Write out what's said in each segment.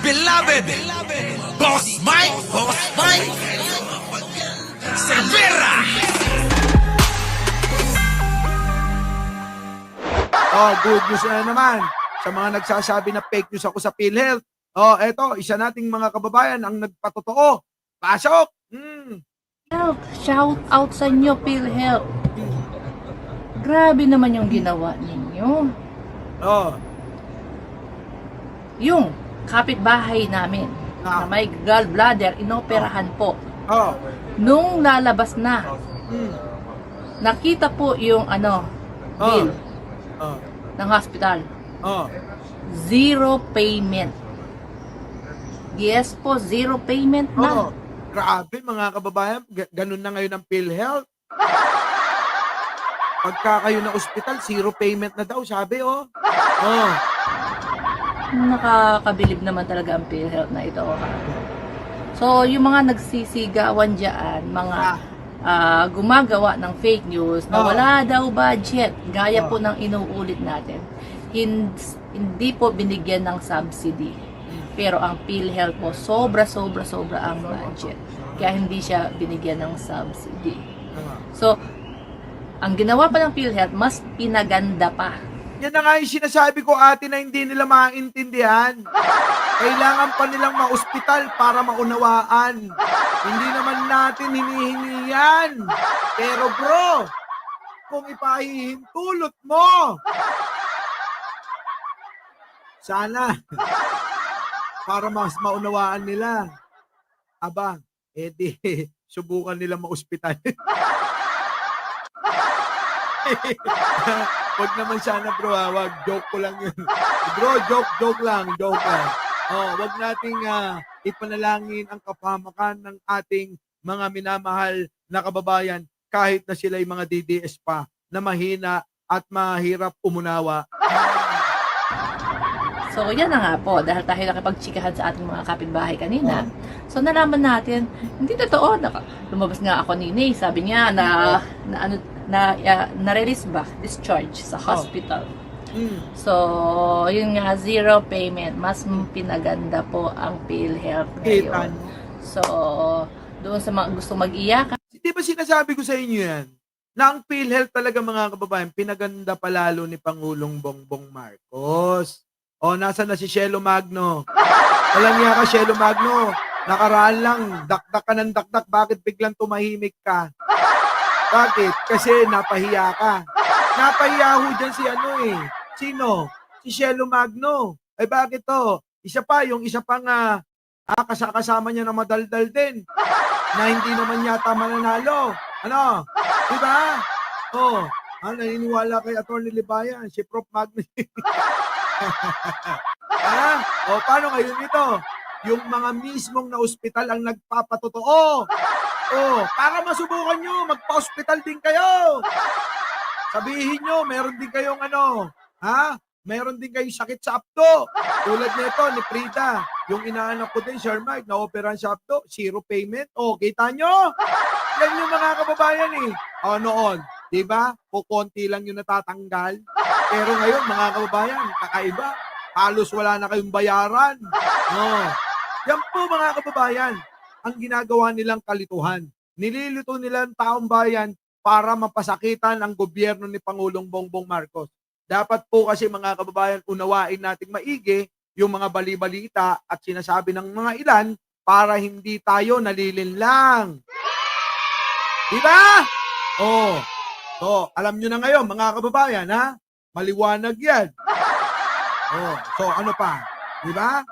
beloved Boss Mike Cervera. Oh, good news na naman sa mga nagsasabi na fake news ako sa PhilHealth. Oh, eto, isa nating mga kababayan ang nagpatotoo. Pasok! Health, shout out sa inyo, PhilHealth. Grabe naman yung ginawa ninyo. Oh, Yung kapitbahay namin na may gallbladder, inoperahan po. oh, Nung lalabas na, nakita po yung bill oh, ng hospital. oh. Zero payment. Yes po, zero payment Oh, na. grabe mga kababayan, ganun na ngayon ang PhilHealth. Pagka kayo na ospital, zero payment na daw, sabi oh. Oh, Nakakabilib naman talaga ang PhilHealth na ito. So, yung mga nagsisigawan dyan, mga gumagawa ng fake news na wala daw budget, gaya po ng inuulit natin, hindi po binigyan ng subsidy. Pero ang PhilHealth po, sobra ang budget. Kaya hindi siya binigyan ng subsidy. So, ang ginawa pa ng PhilHealth, mas pinaganda pa. yan na nga yung sinasabi ko ate na hindi nila maintindihan. Kailangan pa nilang ma-ospital para maunawaan. Hindi naman natin hinihingi yan. Pero bro, kung ipahihintulot mo, sana, para mas maunawaan nila. Aba, edi, subukan nila ma-ospital. Wag naman sana bro, wag, joke ko lang yun. Bro, joke lang. Oh, wag nating ipanalangin ang kapahamakan ng ating mga minamahal na kababayan kahit na sila ay mga DDS pa na mahina at mahirap umunawa. So, yan na nga po, dahil tayo nakipagtsikahan sa ating mga kapitbahay kanina. So, nalaman natin, hindi totoo. Lumabas nga ako ni Nay, sabi niya na-release ba, discharge sa hospital. So, yun nga, zero payment. Mas pinaganda po ang PhilHealth Kita ngayon. nyo? So, doon sa mga gusto mag-iyak, Di ba sinasabi ko sa inyo yan? Na ang PhilHealth talaga mga kababayan, pinaganda palalo ni Pangulong Bongbong Marcos. O, nasa na si Shelo Magno? Walang niya ka, Shelo Magno. Nakaraan lang, dakdak ka ng dakdak. Bakit biglang tumahimik ka? Bakit? Kasi napahiya ka. Napahiya ho dyan si Sino? Si Shelo Magno. Ay bakit to? Isa pa, yung isa pang kasama niya na madaldal din. Na hindi naman yata mananalo. Ano? Diba? Oh, naniniwala kay Atty. Libayan, si Prof. Magno. O, paano ngayon ito? Yung mga mismong na ospital ang nagpapatotoo. Para masubukan nyo, magpa-ospital din kayo. Sabihin nyo, meron din kayong meron din kayong sakit sa apdo. Tulad nito ni Frida, yung inaanak ko din, Sir Mike, na-operahan sa apdo, zero payment. Kita nyo? Yan yung mga kababayan noon, di ba? Kukunti lang yung natatanggal. Pero ngayon, mga kababayan, kakaiba. Halos wala na kayong bayaran. Yan po mga kababayan, ang ginagawa nilang kalituhan. Nililito nila ang taong bayan para mapasakitan ang gobyerno ni Pangulong Bongbong Marcos. Dapat po kasi mga kababayan, unawain nating maigi yung mga bali-balita at sinasabi ng mga ilan para hindi tayo nalilinlang. Diba? So, alam nyo na ngayon mga kababayan, maliwanag yan. So ano pa? Diba?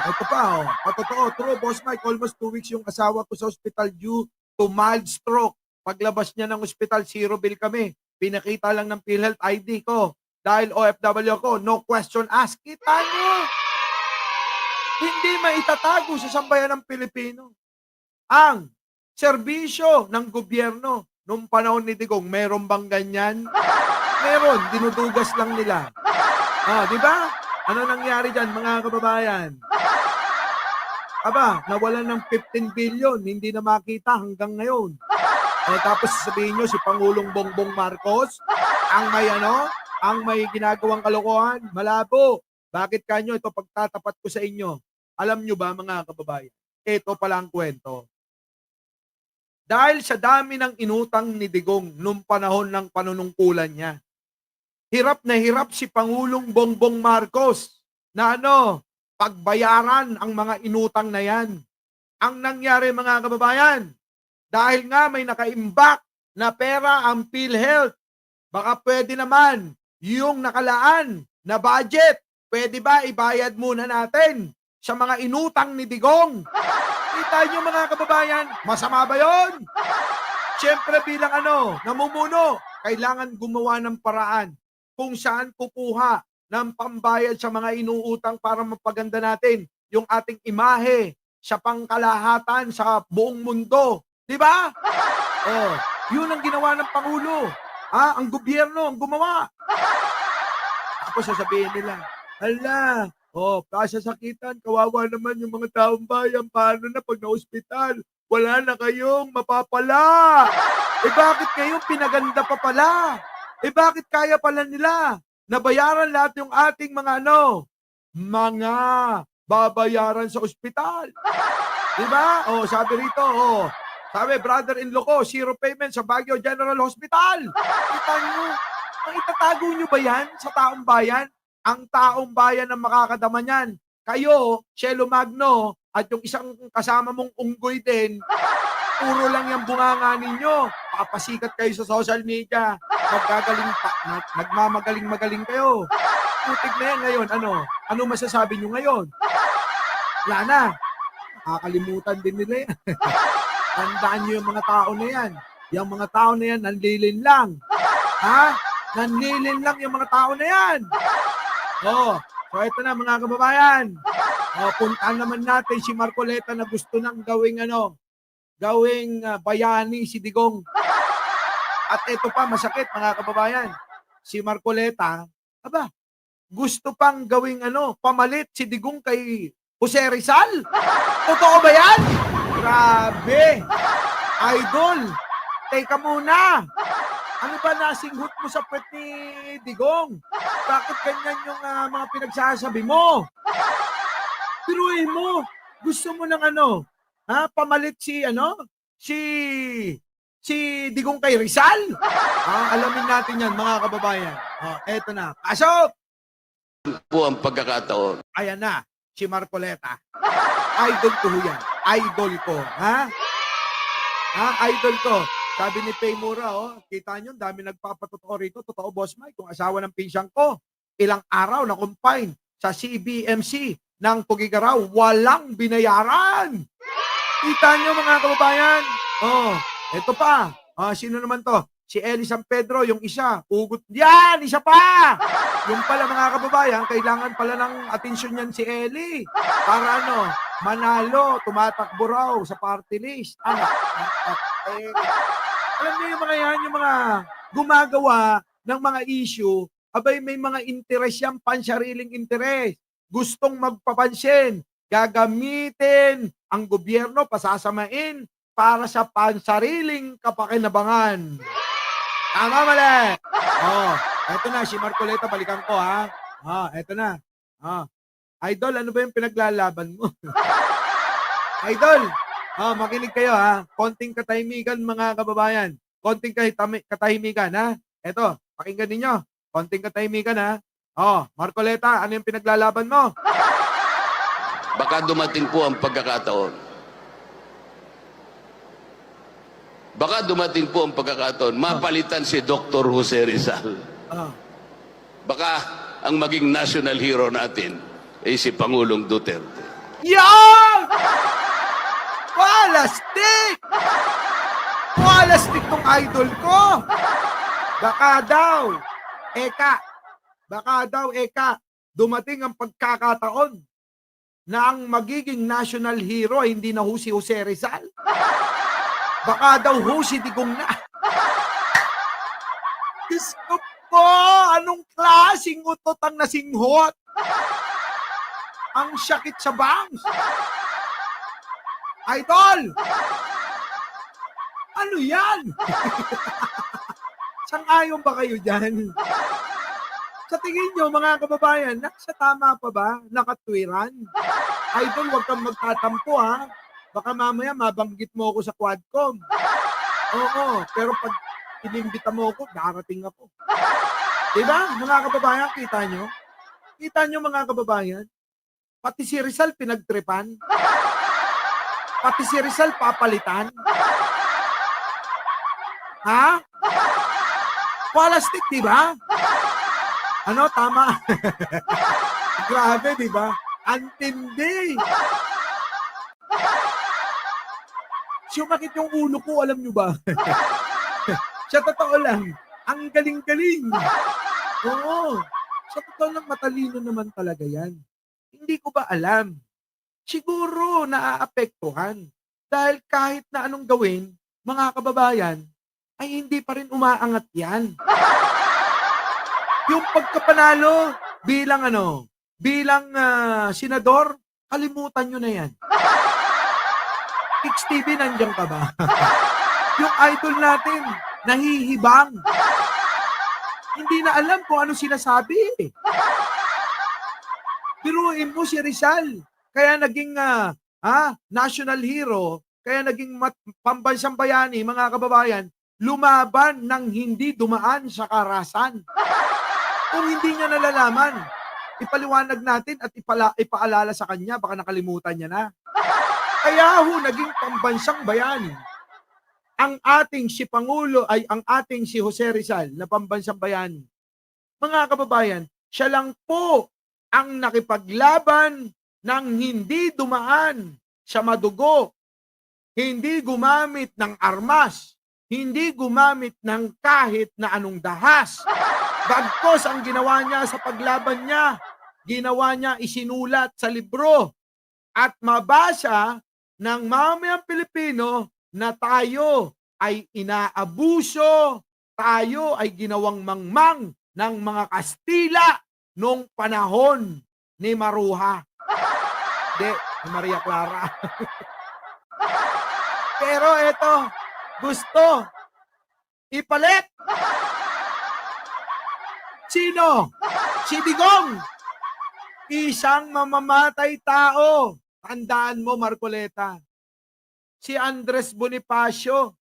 Ito pa, patotoo, true, Boss Mike, almost 2 weeks yung asawa ko sa hospital due to mild stroke. Paglabas niya ng hospital, zero bill kami. Pinakita lang ng PhilHealth ID ko. Dahil OFW ako, no question asked. Kita nyo? Hindi maitatago sa sambayan ng Pilipino ang serbisyo ng gobyerno. Nung panahon ni Digong, meron bang ganyan? Meron, dinudugas lang nila. Di ba? Ano nangyari dyan, mga kababayan? Aba, nawalan ng 15 billion, hindi na makita hanggang ngayon. Tapos sabihin nyo, si Pangulong Bongbong Marcos, ang may ginagawang kalokohan, malabo. Bakit kanyo ito pagtatapat ko sa inyo? Alam nyo ba mga kababayan? Ito pala ang kwento. Dahil sa dami ng inutang ni Digong nung panahon ng panunungkulan niya, hirap na hirap si Pangulong Bongbong Marcos na pagbayaran ang mga inutang na yan. Ang nangyari mga kababayan, dahil nga may nakaimbak na pera ang PhilHealth, baka pwede naman yung nakalaan na budget, pwede ba ibayad muna natin sa mga inutang ni Digong? Kita nyo mga kababayan, masama ba yun? Siyempre bilang namumuno, kailangan gumawa ng paraan kung saan kukuha ng pambayad sa mga inuutang para mapaganda natin yung ating imahe sa pangkalahatan sa buong mundo. Di ba? Oh, yun ang ginawa ng Pangulo. Ang gobyerno ang gumawa. Tapos sasabihin nila, hala, kasasakitan, kawawa naman yung mga taong bayan. Paano na pag na-ospital? Wala na kayong mapapala. Bakit kayong pinaganda pa pala? Bakit kaya pala nila nabayaran lahat yung ating mga mga babayaran sa ospital? Diba? Sabi rito, sabi, brother-in-law ko, zero payment sa Baguio General Hospital. Kita nyo, itatago nyo ba yan sa taong bayan? Ang taong bayan ang makakadama niyan. Kayo, Cielo Magno, at yung isang kasama mong unggoy din, puro lang yung bunganga ninyo. Papasikat kayo sa social media. Nagmamagaling-magaling kayo. Putik na yan ngayon. Ano masasabi nyo ngayon? Wala na. Nakakalimutan din nila yan. Tandaan nyo yung mga tao na yan. Yung mga tao na yan, nanlilin lang. Nanlilin lang yung mga tao na yan. So ito na mga kababayan. Puntaan naman natin si Marcoleta na gusto nang gawing bayani si Digong. At ito pa masakit mga kababayan. Si Marcoleta, gusto pang gawing pamalit si Digong kay Jose Rizal. Totoo ba yan? Grabe. Idol, teka muna. Ano ba nasinghot mo sa puwet ni Digong? Bakit ganyan yung mga pinagsasabi mo? Piruin mo. Gusto mo ng pamalit si Digong kay Rizal? Alamin natin yan mga kababayan. Eto na. Pasok! Po ang pagkakataon. Ayan na, si Marcoleta. Idol ko yan. Idol ko. Idol ko. Sabi ni Pay Mura, kita nyo, dami nagpapatotoo rito. Totoo, Boss Mike, kung asawa ng pinsan ko, ilang araw na confine sa CBMC ng Tugigaraw, walang binayaran. Kita nyo mga kababayan. Ito pa. Sino naman to? Si Eli San Pedro, yung isa. Ugot. Yan, isa pa. Yung pala mga kababayan, kailangan pala ng atensyon yan si Eli. Para manalo, tumatakbo raw sa party list. Alam niyo yung mga yan, yung mga gumagawa ng mga issue, may mga interes yan, pansariling interes. Gustong magpapansin, gagamitin ang gobyerno, pasasamain para sa pansariling kapakinabangan. Tama, mali. Eto na, si Marcoleta, balikan ko eto na. Idol, ano ba yung pinaglalaban mo? Idol, makinig kayo konting katahimikan mga kababayan. Konting katahimikan Eto, pakinggan ninyo. Konting katahimikan Marcoleta, ano yung pinaglalaban mo? Baka dumating po ang pagkakataon. Mapalitan si Dr. Jose Rizal. Baka ang maging national hero natin ay si Pangulong Duterte. Yan! Walastik! Walastik tong idol ko! Baka daw, dumating ang pagkakataon na ang magiging national hero ay hindi na si Jose Rizal. Baka daw si Digong na. Diyos ko po, anong klaseng utot ang nasinghot? Ang sakit sa bangs. Idol! Ano yan? Sang-ayon ba kayo dyan? Sa tingin nyo, mga kababayan, nasa tama pa ba? Nakatwiran? Idol, huwag kang magtatampo ha. Baka mamaya mabanggit mo ako sa Quadcom. Oo, pero pag inimbita mo ako, darating ako. Diba, mga kababayan, kita nyo? Kita nyo, mga kababayan? Pati si Rizal pinagtripan. Pati si Rizal papalitan. Ha? Palastik, di ba? Ano, tama? Grabe, di ba? Antindi. Sumakit yung ulo ko, alam nyo ba? Sa totoo lang, ang galing-galing. Oo. Sa totoo lang, matalino naman talaga yan. Hindi ko ba alam? Siguro naaapektuhan. Dahil kahit na anong gawin, mga kababayan, ay hindi pa rin umaangat yan. Yung pagkapanalo bilang senador, kalimutan nyo na yan. Kicks TV, nandiyan ka ba? Yung idol natin, nahihibang. Hindi na alam kung ano sinasabi. Biruin mo si Rizal. Kaya naging national hero, kaya naging pambansang bayani, mga kababayan, lumaban ng hindi dumaan sa karahasan. Kung hindi niya nalalaman, ipaliwanag natin at ipaalala sa kanya, baka nakalimutan niya na. Kaya naging pambansang bayani. Ang ating si Pangulo ay ang ating si Jose Rizal na pambansang bayani. Mga kababayan, siya lang po ang nakipaglaban ng hindi dumaan sa madugo, hindi gumamit ng armas, hindi gumamit ng kahit na anong dahas. Bagkos ang ginawa niya sa paglaban niya, ginawa niya isinulat sa libro at mabasa ng mamayang Pilipino na tayo ay inaabuso, tayo ay ginawang mangmang ng mga Kastila noong panahon ni Maruha. Hindi, ni Maria Clara. Pero ito, gusto ipalit. Sino? Si Digong. Isang mamamatay tao. Tandaan mo, Marcoleta. Si Andres Bonifacio.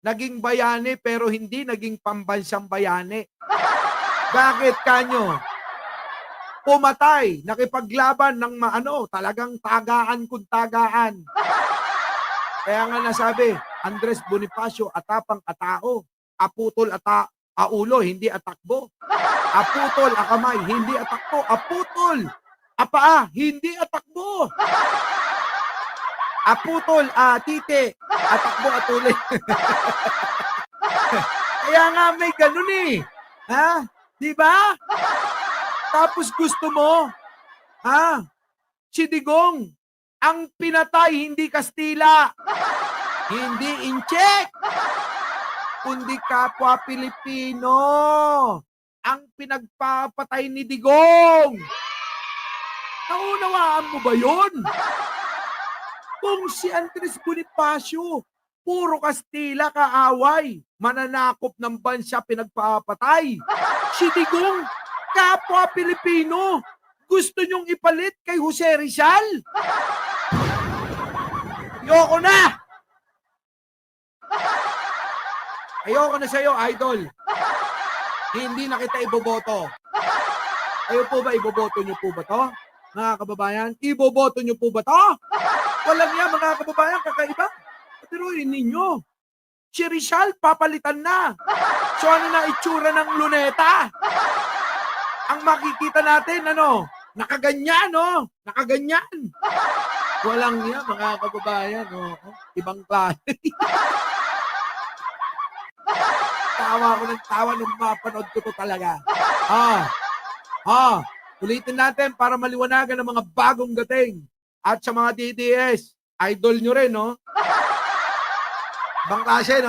Naging bayani pero hindi naging pambansang bayani. Bakit kanyo? Pumatay, nakipaglaban ng talagang tagaan kung tagaan. Kaya nga nasabi, Andres Bonifacio, atapang atao, aputol aulo, hindi atakbo. Aputol akamay, hindi atakbo. Aputol apaa, hindi atakbo. Aputol tite, atakbo atuloy. Kaya nga may ganun eh. Ha? Di ba? Tapos gusto mo, si Digong, ang pinatay hindi Kastila, hindi Incheck, kundi kapwa Pilipino ang pinagpapatay ni Digong. Naunawaan mo ba yun? Kung si Andres Bonifacio, puro Kastila kaaway, mananakop ng bansa pinagpapatay. Si Digong, kapwa Pilipino, gusto nyong ipalit kay Jose Rizal? Ayoko na! Ayoko na sa'yo, idol. Hindi na kita iboboto. Kayo po ba, iboboto nyo po ba to? Mga kababayan, iboboto nyo po ba to? Walang yan, mga kababayan, kakaiba. Patiruin ninyo. Si Rizal, papalitan na. So ano na itsura ng luneta? Ang makikita natin, nakaganyan, nakaganyan. Walang yan, mga kababayan, ibang klase. Tawa ko ng tawa nung mapanood ko to talaga. Ulitin natin para maliwanagan ng mga bagong dating. At sa mga DDS, idol nyo rin, Ibang klase,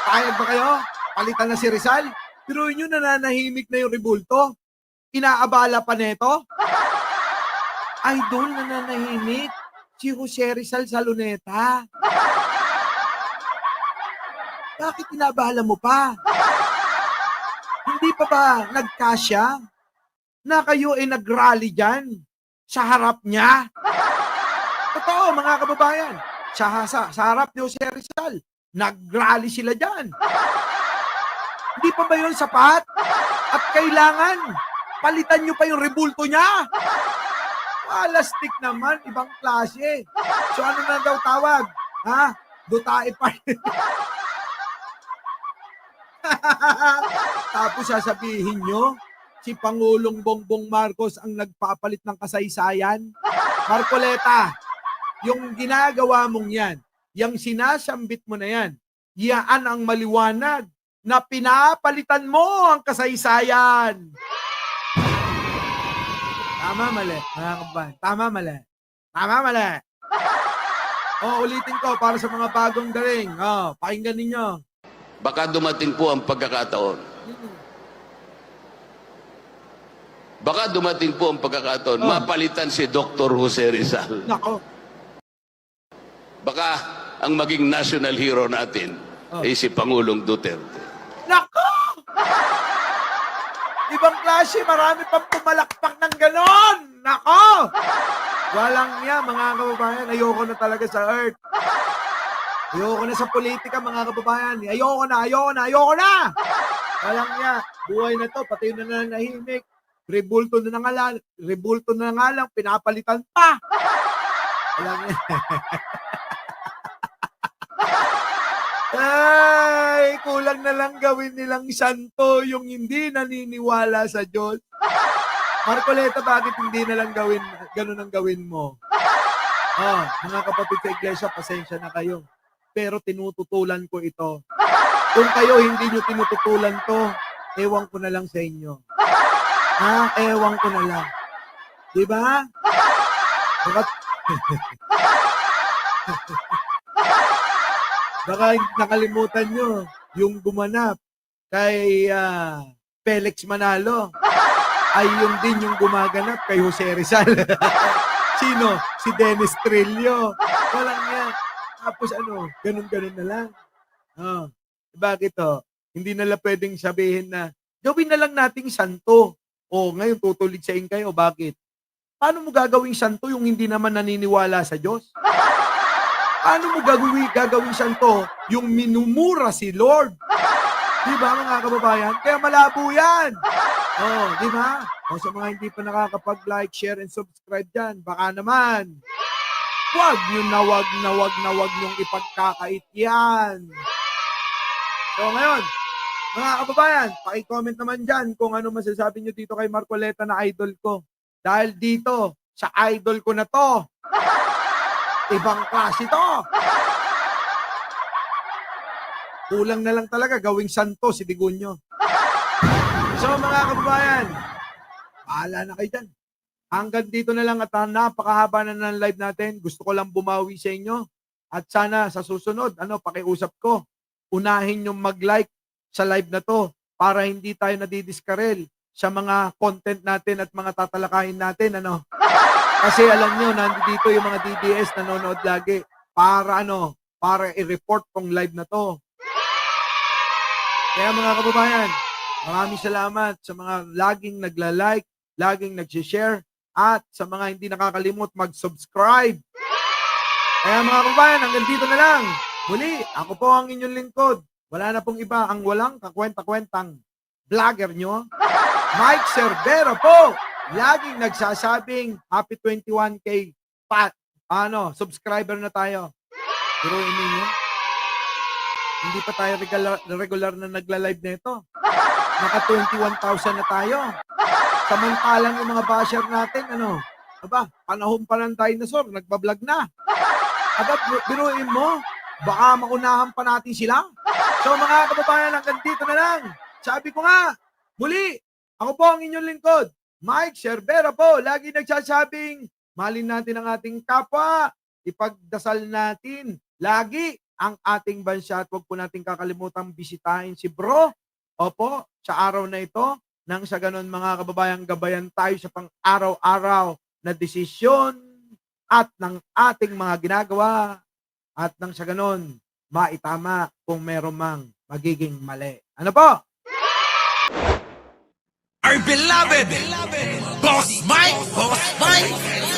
Payag ba kayo? Palitan na si Rizal? Pero nyo nananahimik na yung Rebulto? Inaabala pa neto? Idol, nananahimik si Jose Rizal sa luneta. Bakit inaabala mo pa? Hindi pa ba nagkasya na kayo ay nag-rally dyan sa harap niya? Totoo, mga kababayan. Sa harap ni Jose Rizal, nag-rally sila dyan. Hindi pa ba yun sapat? At kailangan, palitan nyo pa yung rebulto niya. Palastik naman, ibang klase. So ano na daw tawag? Ha? Dutae pa. Tapos sasabihin nyo, si Pangulong Bongbong Marcos ang nagpapalit ng kasaysayan. Marcoleta, yung ginagawa mong yan, yung sinasambit mo na yan, yaan ang maliwanag na pinapalitan mo ang kasaysayan. Tama, mali. Mga kababayan, tama, mali. Tama, mali. Ulitin ko para sa mga bagong daring. Pakinggan ninyo. Baka dumating po ang pagkakataon. Baka dumating po ang pagkakataon, mapalitan si Dr. Jose Rizal. Nako. Baka ang maging national hero natin ay si Pangulong Duterte. Nako! Ibang klase, marami pang pumalakpak ng ganon. Nako! Walang niya, mga kababayan. Ayoko na talaga sa earth. Ayoko na sa politika, mga kababayan. Ayoko na. Walang niya. Buhay na to, pati na nanahimik. Rebulto na nga lang, pinapalitan pa. Walang niya. Ay, kulang na lang gawin nilang santo yung hindi naniniwala sa Diyos. Marcoleta, bakit hindi na lang gawin, ganun ang gawin mo? Mga kapatid sa iglesia, pasensya na kayo. Pero tinututulan ko ito. Kung kayo hindi nyo tinututulan to, ewan ko na lang sa inyo. Ewan ko na lang. Diba? Baka nakalimutan nyo yung gumanap kay Felix Manalo. Ay yun din yung gumaganap kay Jose Rizal. Sino? Si Dennis Trillo. Walang yan. Tapos ganun-ganun na lang. Bakit hindi nila pwedeng sabihin na gawin na lang nating santo. Ngayon tutuligsain kayo. Bakit? Paano mo gagawing santo yung hindi naman naniniwala sa Diyos? Paano mo gagawing santo yung minumura si Lord? Di ba, mga kababayan? Kaya malabo yan. Di ba? Sa mga hindi pa nakakapag-like, share, and subscribe dyan, baka naman, wag niyong ipagkakait yan. So ngayon, mga kababayan, paki-comment naman dyan kung ano masasabi nyo dito kay Marcoleta na idol ko. Dahil dito, sa idol ko na to, ibang klase to. Kulang na lang talaga gawing santo si Digunyo. So mga kababayan, bahala na kayo dyan. Hanggang dito na lang at napakahaba na ng live natin. Gusto ko lang bumawi sa inyo. At sana sa susunod, pakiusap ko, unahin yung mag-like sa live na to para hindi tayo nadidiskarel sa mga content natin at mga tatalakayin natin. Kasi alam nyo, nandito yung mga DDS nanonood lagi para para i-report tong live na to. Kaya mga kababayan, maraming salamat sa mga laging nagla-like, laging nag-share, at sa mga hindi nakakalimot mag-subscribe. Kaya mga kababayan, hanggang dito na lang. Muli, ako po ang inyong lingkod. Wala na pong iba ang walang kakwenta-kwentang vlogger nyo. Mike Cervera po. Laging nagsasabing happy 21K subscriber na tayo. Biruin ninyo. Hindi pa tayo regular na nagla-live nito. Naka 21,000 na tayo. Samantalang yung mga basher natin, panahon pa ng dinosaur, nagbablog na. Biruin mo, baka maunahan pa natin sila. So mga kababayan, hanggang dito na lang. Sabi ko nga, muli, ako po ang inyong lingkod. Mike Cervera po, lagi nagsasabing, mahalin natin ang ating kapwa, ipagdasal natin lagi ang ating bansa at huwag po natin kakalimutang bisitahin si Bro. Opo, sa araw na ito, nang sa ganon mga kababayang gabayan tayo sa pang-araw-araw na desisyon at ng ating mga ginagawa at nang sa ganon, maitama kung meron mang magiging mali. Ano po? our beloved Boss Mike. Boss Mike.